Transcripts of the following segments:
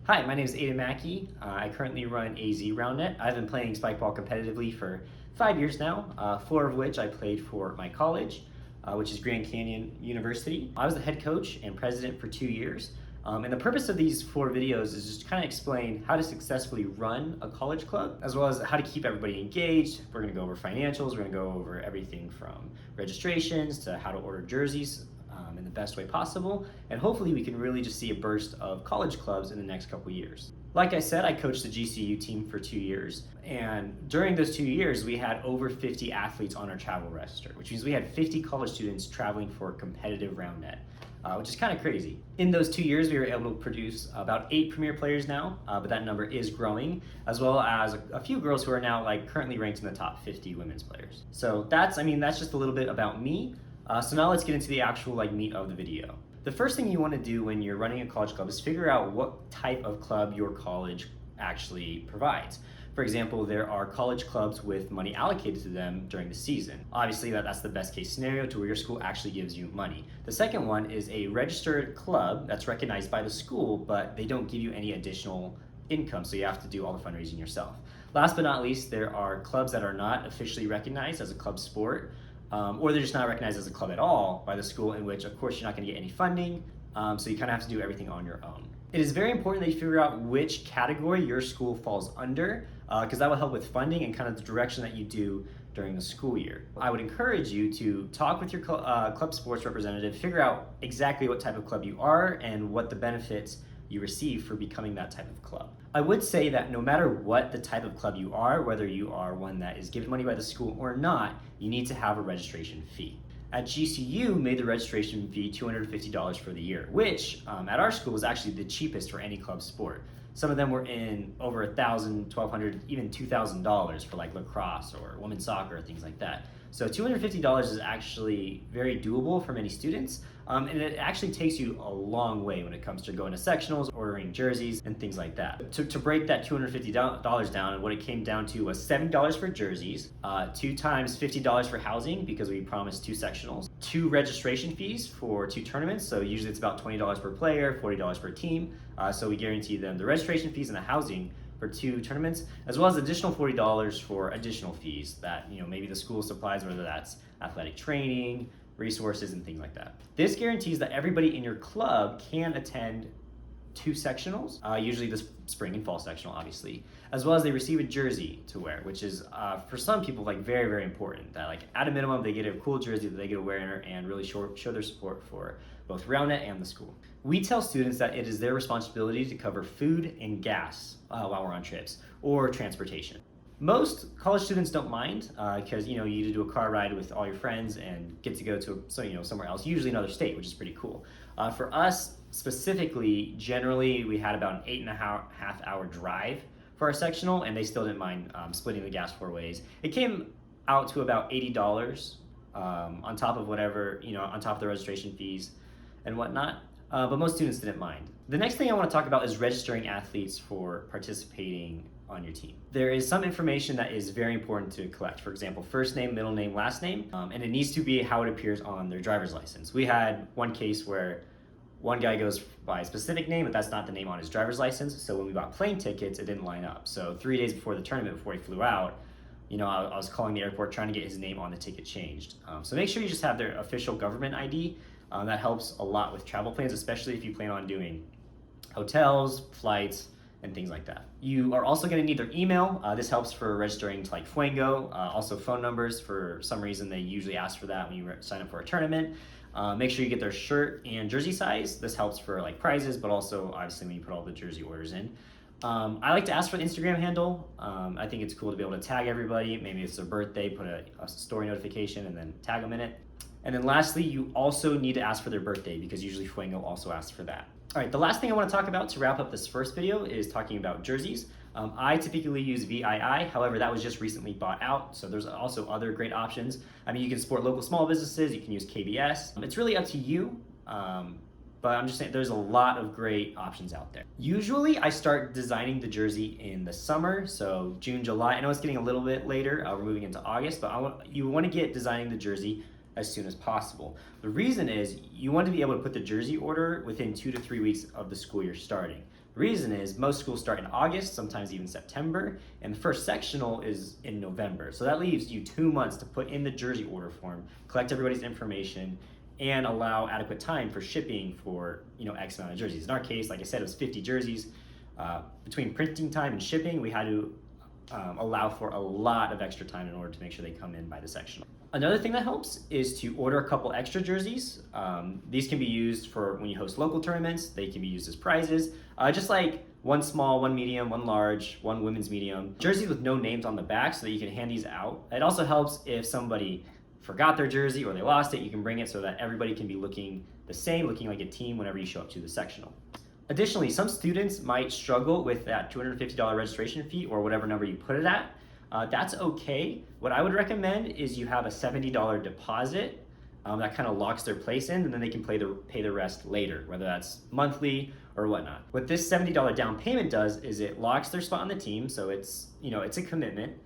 Hi, my name is Aidan Mackey. I currently run AZRoundnet. I've been playing spikeball competitively for 5 years now, 4 of which I played for my college, which is Grand Canyon University. I was the head coach and president for 2 years. And the purpose of these 4 videos is just to kind of explain how to successfully run a college club, as well as how to keep everybody engaged. We're going to go over financials, we're going to go over everything from registrations to how to order jerseys in the best way possible, and hopefully we can really just see a burst of college clubs in the next couple years. Like I said, I coached the GCU team for 2 years, and during those 2 years we had over 50 athletes on our travel register, which means we had 50 college students traveling for competitive Roundnet, which is kind of crazy. In those 2 years we were able to produce about 8 premier players now, but that number is growing, as well as a few girls who are now currently ranked in the top 50 women's players. So that's just a little bit about me. So now let's get into the actual meat of the video. The first thing you want to do when you're running a college club is figure out what type of club your college actually provides. For example, there are college clubs with money allocated to them during the season. Obviously, that's the best case scenario to where your school actually gives you money. The second one is a registered club that's recognized by the school, but they don't give you any additional income, so you have to do all the fundraising yourself. Last but not least, there are clubs that are not officially recognized as a club sport, or they're just not recognized as a club at all by the school, in which of course you're not going to get any funding, so you kind of have to do everything on your own. It is very important that you figure out which category your school falls under, because that will help with funding and kind of the direction that you do during the school year. I would encourage you to talk with your club sports representative, figure out exactly what type of club you are and what the benefits you receive for becoming that type of club. I would say that no matter what the type of club you are, whether you are one that is given money by the school or not, you need to have a registration fee. At GCU, made the registration fee $250 for the year, which at our school was actually the cheapest for any club sport. Some of them were in over $1,000, $1,200, even $2,000 for lacrosse or women's soccer or things like that. So $250 is actually very doable for many students, and it actually takes you a long way when it comes to going to sectionals, ordering jerseys, and things like that. To break that $250 down, and what it came down to was $70 for jerseys, 2 times $50 for housing because we promised 2 sectionals, 2 registration fees for 2 tournaments, so usually it's about $20 per player, $40 per team, so we guarantee them the registration fees and the housing for 2 tournaments, as well as additional $40 for additional fees that maybe the school supplies, whether that's athletic training, resources, and things like that. This guarantees that everybody in your club can attend 2 sectionals, usually the spring and fall sectional, obviously, as well as they receive a jersey to wear, which is for some people very, very important. That at a minimum they get a cool jersey that they get to wear and really show their support for both Roundnet and the school. We tell students that it is their responsibility to cover food and gas while we're on trips, or transportation. Most college students don't mind because you get to do a car ride with all your friends and get to go to somewhere else, usually another state, which is pretty cool. For us specifically, generally we had about an 8.5 hour drive for our sectional, and they still didn't mind splitting the gas 4 ways. It came out to about $80 on top of whatever, on top of the registration fees and whatnot. But most students didn't mind. The next thing I want to talk about is registering athletes for participating on your team. There is some information that is very important to collect. For example, first name, middle name, last name, and it needs to be how it appears on their driver's license. We had one case where one guy goes by a specific name, but that's not the name on his driver's license. So when we bought plane tickets, it didn't line up. So 3 days before the tournament, before he flew out, I was calling the airport trying to get his name on the ticket changed. So make sure you just have their official government ID. That helps a lot with travel plans, especially if you plan on doing hotels, flights, and things like that. You are also going to need their email. This helps for registering to Fuego. Also phone numbers. For some reason, they usually ask for that when you sign up for a tournament. Make sure you get their shirt and jersey size. This helps for prizes, but also obviously when you put all the jersey orders in. I like to ask for the Instagram handle. I think it's cool to be able to tag everybody. Maybe it's their birthday, put a story notification, and then tag them in it. And then lastly, you also need to ask for their birthday because usually Fuego also asks for that. All right, the last thing I want to talk about to wrap up this first video is talking about jerseys. I typically use VII, however, that was just recently bought out, so there's also other great options. You can support local small businesses, you can use KBS. It's really up to you, but I'm just saying there's a lot of great options out there. Usually I start designing the jersey in the summer, so June, July. I know it's getting a little bit later, we're moving into August, but you want to get designing the jersey as soon as possible. The reason is you want to be able to put the jersey order within 2 to 3 weeks of the school year starting. The reason is most schools start in August, sometimes even September, and the first sectional is in November. So that leaves you 2 months to put in the jersey order form, collect everybody's information, and allow adequate time for shipping for X amount of jerseys. In our case, like I said, it was 50 jerseys. Between printing time and shipping, we had to allow for a lot of extra time in order to make sure they come in by the sectional. Another thing that helps is to order a couple extra jerseys. These can be used for when you host local tournaments. They can be used as prizes, just like one small, one medium, one large, one women's medium. Jerseys with no names on the back so that you can hand these out. It also helps if somebody forgot their jersey or they lost it, you can bring it so that everybody can be looking the same, looking like a team whenever you show up to the sectional. Additionally, some students might struggle with that $250 registration fee or whatever number you put it at. That's okay. What I would recommend is you have a $70 deposit that kind of locks their place in, and then they can pay the rest later, whether that's monthly or whatnot. What this $70 down payment does is it locks their spot on the team, so it's a commitment,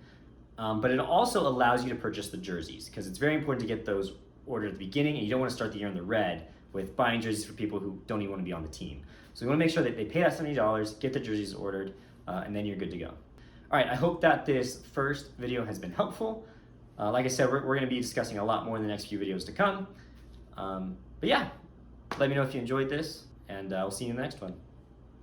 but it also allows you to purchase the jerseys because it's very important to get those ordered at the beginning, and you don't want to start the year in the red with buying jerseys for people who don't even want to be on the team. So you want to make sure that they pay that $70, get the jerseys ordered, and then you're good to go. All right, I hope that this first video has been helpful. Like I said, we're going to be discussing a lot more in the next few videos to come. But yeah, let me know if you enjoyed this, and we'll see you in the next one.